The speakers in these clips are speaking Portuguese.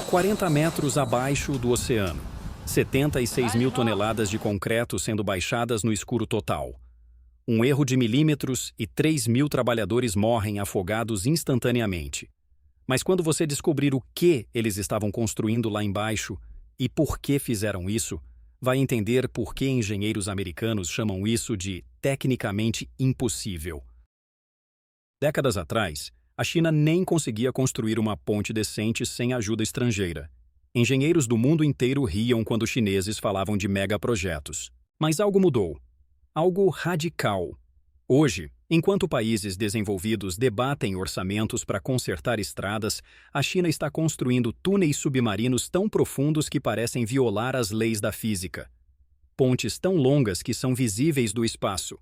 40 metros abaixo do oceano. 76 mil toneladas de concreto sendo baixadas no escuro total. Um erro de milímetros e 3 mil trabalhadores morrem afogados instantaneamente. Mas quando você descobrir o que eles estavam construindo lá embaixo e por que fizeram isso, vai entender por que engenheiros americanos chamam isso de tecnicamente impossível. Décadas atrás, a China nem conseguia construir uma ponte decente sem ajuda estrangeira. Engenheiros do mundo inteiro riam quando os chineses falavam de megaprojetos. Mas algo mudou. Algo radical. Hoje, enquanto países desenvolvidos debatem orçamentos para consertar estradas, a China está construindo túneis submarinos tão profundos que parecem violar as leis da física. Pontes tão longas que são visíveis do espaço.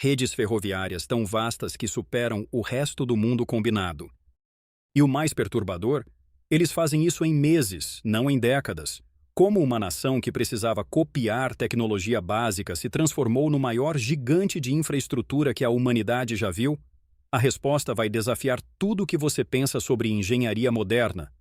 Redes ferroviárias tão vastas que superam o resto do mundo combinado. E o mais perturbador? Eles fazem isso em meses, não em décadas. Como uma nação que precisava copiar tecnologia básica se transformou no maior gigante de infraestrutura que a humanidade já viu? A resposta vai desafiar tudo o que você pensa sobre engenharia moderna.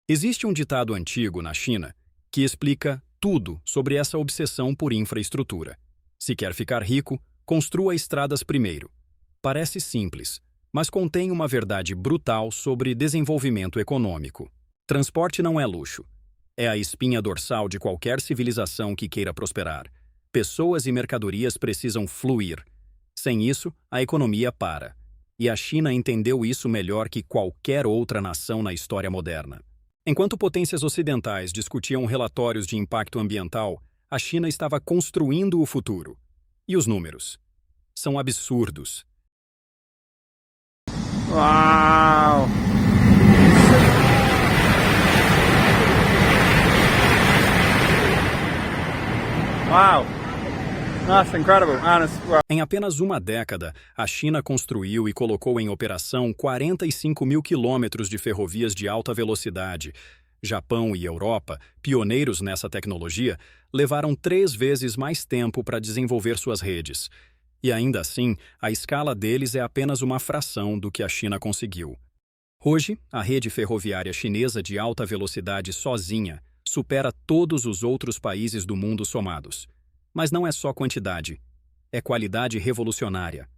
Existe um ditado antigo na China que explica tudo sobre essa obsessão por infraestrutura. Se quer ficar rico, construa estradas primeiro. Parece simples, mas contém uma verdade brutal sobre desenvolvimento econômico. Transporte não é luxo. É a espinha dorsal de qualquer civilização que queira prosperar. Pessoas e mercadorias precisam fluir. Sem isso, a economia para. E a China entendeu isso melhor que qualquer outra nação na história moderna. Enquanto potências ocidentais discutiam relatórios de impacto ambiental, a China estava construindo o futuro. E os números? São absurdos. Wow! Wow! That's incredible, honest. Em apenas uma década, a China construiu e colocou em operação 45 mil quilômetros de ferrovias de alta velocidade. Japão e Europa, pioneiros nessa tecnologia, levaram 3 vezes mais tempo para desenvolver suas redes. E ainda assim, a escala deles é apenas uma fração do que a China conseguiu. Hoje, a rede ferroviária chinesa de alta velocidade sozinha supera todos os outros países do mundo somados. Mas não é só quantidade, é qualidade revolucionária.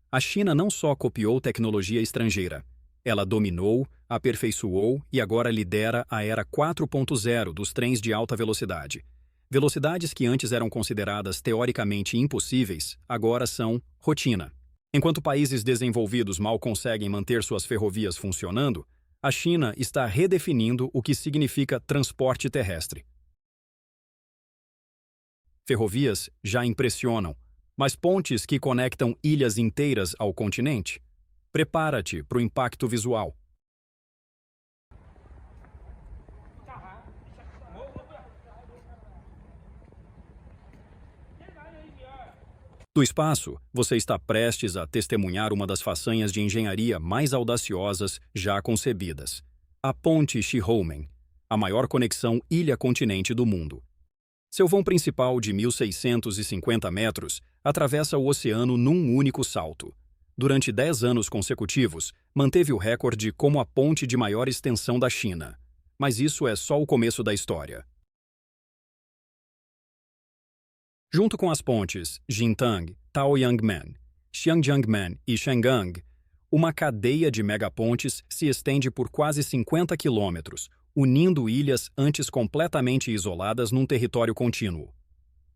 A China não só copiou tecnologia estrangeira, ela dominou, aperfeiçoou e agora lidera a era 4.0 dos trens de alta velocidade. Velocidades que antes eram consideradas teoricamente impossíveis, agora são rotina. Enquanto países desenvolvidos mal conseguem manter suas ferrovias funcionando, a China está redefinindo o que significa transporte terrestre. Ferrovias já impressionam, mas pontes que conectam ilhas inteiras ao continente? Prepara-te para o impacto visual. Do espaço, você está prestes a testemunhar uma das façanhas de engenharia mais audaciosas já concebidas. A Ponte Shihoumen, a maior conexão ilha-continente do mundo. Seu vão principal de 1.650 metros atravessa o oceano num único salto. Durante 10 anos consecutivos, manteve o recorde como a ponte de maior extensão da China. Mas isso é só o começo da história. Junto com as pontes Jintang, Taoyangmen, Xiangjiangmen e Shengang, uma cadeia de megapontes se estende por quase 50 quilômetros, unindo ilhas antes completamente isoladas num território contínuo.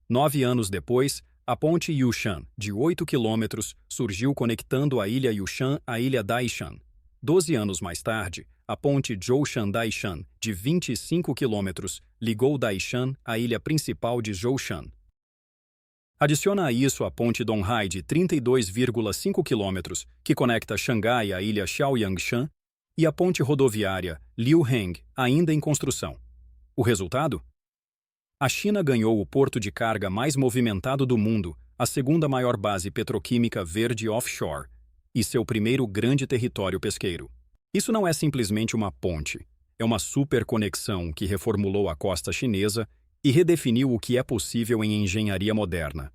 9 anos depois, a ponte Yushan, de 8 quilômetros, surgiu conectando a ilha Yushan à ilha Daishan. 12 anos mais tarde, a ponte Zhoushan-Daishan, de 25 quilômetros, ligou Daishan à ilha principal de Zhoushan. Adiciona a isso a ponte Donghai de 32,5 quilômetros, que conecta Xangai à ilha Xiaoyangshan, e a ponte rodoviária Liuheng, ainda em construção. O resultado? A China ganhou o porto de carga mais movimentado do mundo, a segunda maior base petroquímica verde offshore, e seu primeiro grande território pesqueiro. Isso não é simplesmente uma ponte, é uma superconexão que reformulou a costa chinesa e redefiniu o que é possível em engenharia moderna.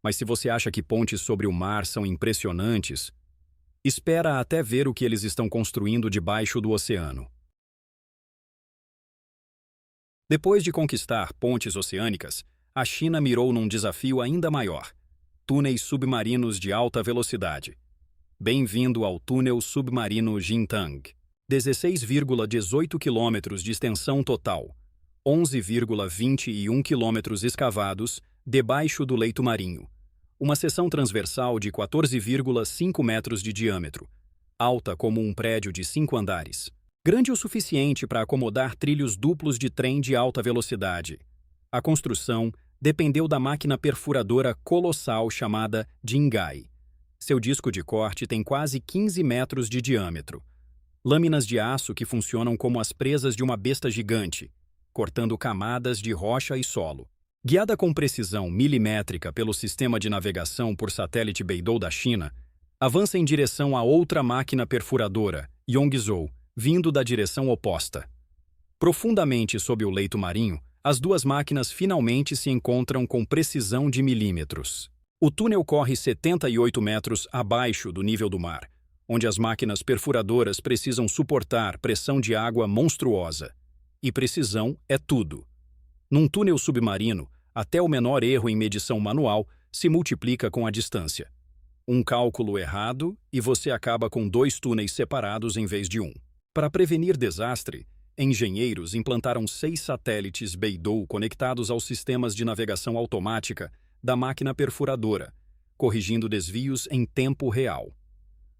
Mas se você acha que pontes sobre o mar são impressionantes, Espera até ver o que eles estão construindo debaixo do oceano. Depois de conquistar pontes oceânicas, a China mirou num desafio ainda maior: túneis submarinos de alta velocidade. Bem-vindo ao túnel submarino Jintang. 16,18 quilômetros de extensão total, 11,21 quilômetros escavados debaixo do leito marinho. Uma seção transversal de 14,5 metros de diâmetro, alta como um prédio de 5 andares. Grande o suficiente para acomodar trilhos duplos de trem de alta velocidade. A construção dependeu da máquina perfuradora colossal chamada Jingai. Seu disco de corte tem quase 15 metros de diâmetro. Lâminas de aço que funcionam como as presas de uma besta gigante, cortando camadas de rocha e solo. Guiada com precisão milimétrica pelo sistema de navegação por satélite Beidou da China, avança em direção a outra máquina perfuradora, Yongzhou, vindo da direção oposta. Profundamente sob o leito marinho, as duas máquinas finalmente se encontram com precisão de milímetros. O túnel corre 78 metros abaixo do nível do mar, onde as máquinas perfuradoras precisam suportar pressão de água monstruosa. E precisão é tudo. Num túnel submarino, até o menor erro em medição manual se multiplica com a distância. Um cálculo errado e você acaba com 2 túneis separados em vez de um. Para prevenir desastre, engenheiros implantaram 6 satélites Beidou conectados aos sistemas de navegação automática da máquina perfuradora, corrigindo desvios em tempo real.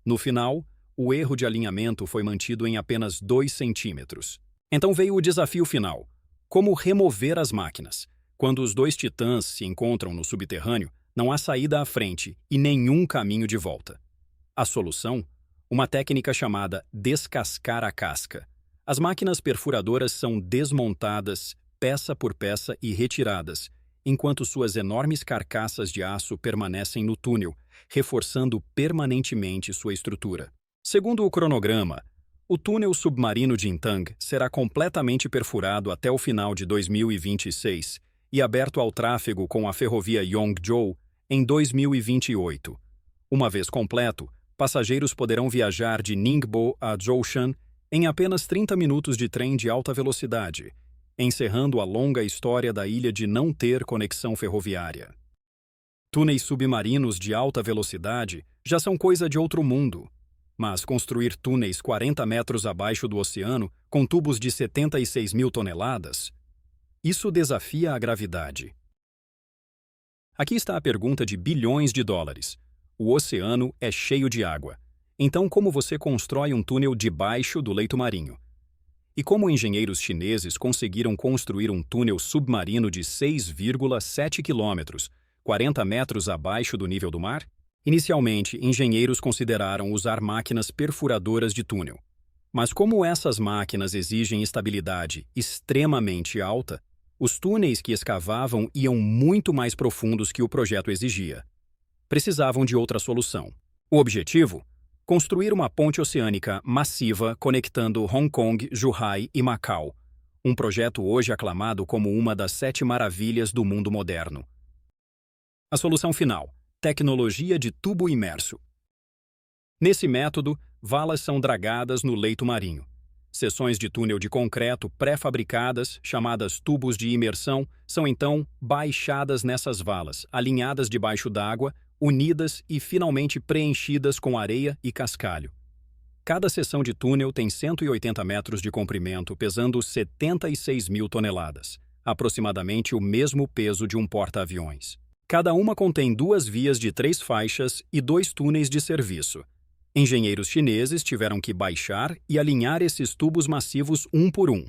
No final, o erro de alinhamento foi mantido em apenas 2 centímetros. Então veio o desafio final: como remover as máquinas? Quando os 2 titãs se encontram no subterrâneo, não há saída à frente e nenhum caminho de volta. A solução? Uma técnica chamada descascar a casca. As máquinas perfuradoras são desmontadas, peça por peça, e retiradas, enquanto suas enormes carcaças de aço permanecem no túnel, reforçando permanentemente sua estrutura. Segundo o cronograma, o túnel submarino Jintang será completamente perfurado até o final de 2026 e aberto ao tráfego com a ferrovia Yongzhou em 2028. Uma vez completo, passageiros poderão viajar de Ningbo a Zhoushan em apenas 30 minutos de trem de alta velocidade, encerrando a longa história da ilha de não ter conexão ferroviária. Túneis submarinos de alta velocidade já são coisa de outro mundo. Mas construir túneis 40 metros abaixo do oceano, com tubos de 76 mil toneladas, isso desafia a gravidade. Aqui está a pergunta de bilhões de dólares. O oceano é cheio de água. Então, como você constrói um túnel debaixo do leito marinho? E como engenheiros chineses conseguiram construir um túnel submarino de 6,7 quilômetros, 40 metros abaixo do nível do mar? Inicialmente, engenheiros consideraram usar máquinas perfuradoras de túnel. Mas como essas máquinas exigem estabilidade extremamente alta, os túneis que escavavam iam muito mais profundos que o projeto exigia. Precisavam de outra solução. O objetivo? Construir uma ponte oceânica massiva conectando Hong Kong, Zhuhai e Macau, um projeto hoje aclamado como uma das 7 maravilhas do mundo moderno. A solução final: tecnologia de tubo imerso. Nesse método, valas são dragadas no leito marinho. Seções de túnel de concreto pré-fabricadas, chamadas tubos de imersão, são então baixadas nessas valas, alinhadas debaixo d'água, unidas e finalmente preenchidas com areia e cascalho. Cada seção de túnel tem 180 metros de comprimento, pesando 76 mil toneladas, aproximadamente o mesmo peso de um porta-aviões. Cada uma contém 2 vias de 3 faixas e 2 túneis de serviço. Engenheiros chineses tiveram que baixar e alinhar esses tubos massivos um por um.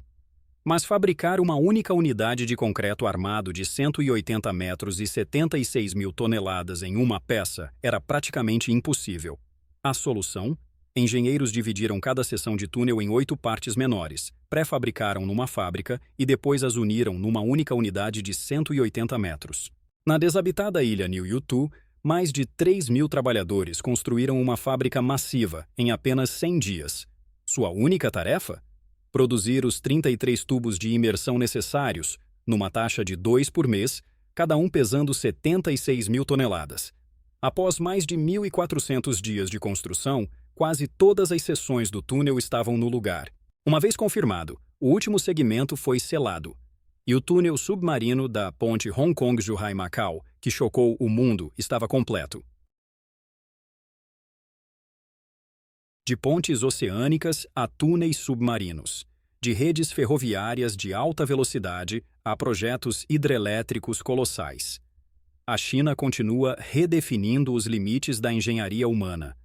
Mas fabricar uma única unidade de concreto armado de 180 metros e 76 mil toneladas em uma peça era praticamente impossível. A solução? Engenheiros dividiram cada seção de túnel em 8 partes menores, pré-fabricaram numa fábrica e depois as uniram numa única unidade de 180 metros. Na desabitada ilha Niu Yutu, mais de 3 mil trabalhadores construíram uma fábrica massiva em apenas 100 dias. Sua única tarefa? Produzir os 33 tubos de imersão necessários, numa taxa de 2 por mês, cada um pesando 76 mil toneladas. Após mais de 1.400 dias de construção, quase todas as seções do túnel estavam no lugar. Uma vez confirmado, o último segmento foi selado, e o túnel submarino da ponte Hong Kong-Zhuhai-Macau, que chocou o mundo, estava completo. De pontes oceânicas a túneis submarinos, de redes ferroviárias de alta velocidade a projetos hidrelétricos colossais. A China continua redefinindo os limites da engenharia humana.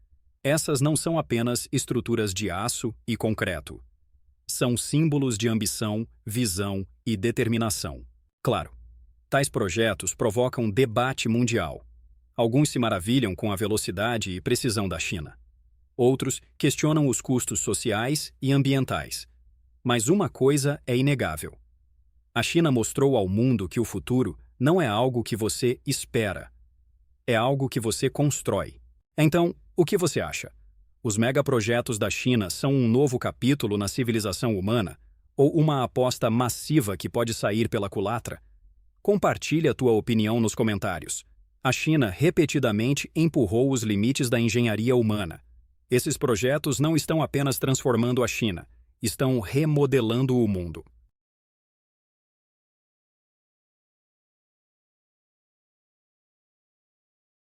Essas não são apenas estruturas de aço e concreto. São símbolos de ambição, visão e determinação. Claro, tais projetos provocam debate mundial. Alguns se maravilham com a velocidade e precisão da China. Outros questionam os custos sociais e ambientais. Mas uma coisa é inegável. A China mostrou ao mundo que o futuro não é algo que você espera. É algo que você constrói. Então, o que você acha? Os megaprojetos da China são um novo capítulo na civilização humana ou uma aposta massiva que pode sair pela culatra? Compartilhe a tua opinião nos comentários. A China repetidamente empurrou os limites da engenharia humana. Esses projetos não estão apenas transformando a China, estão remodelando o mundo.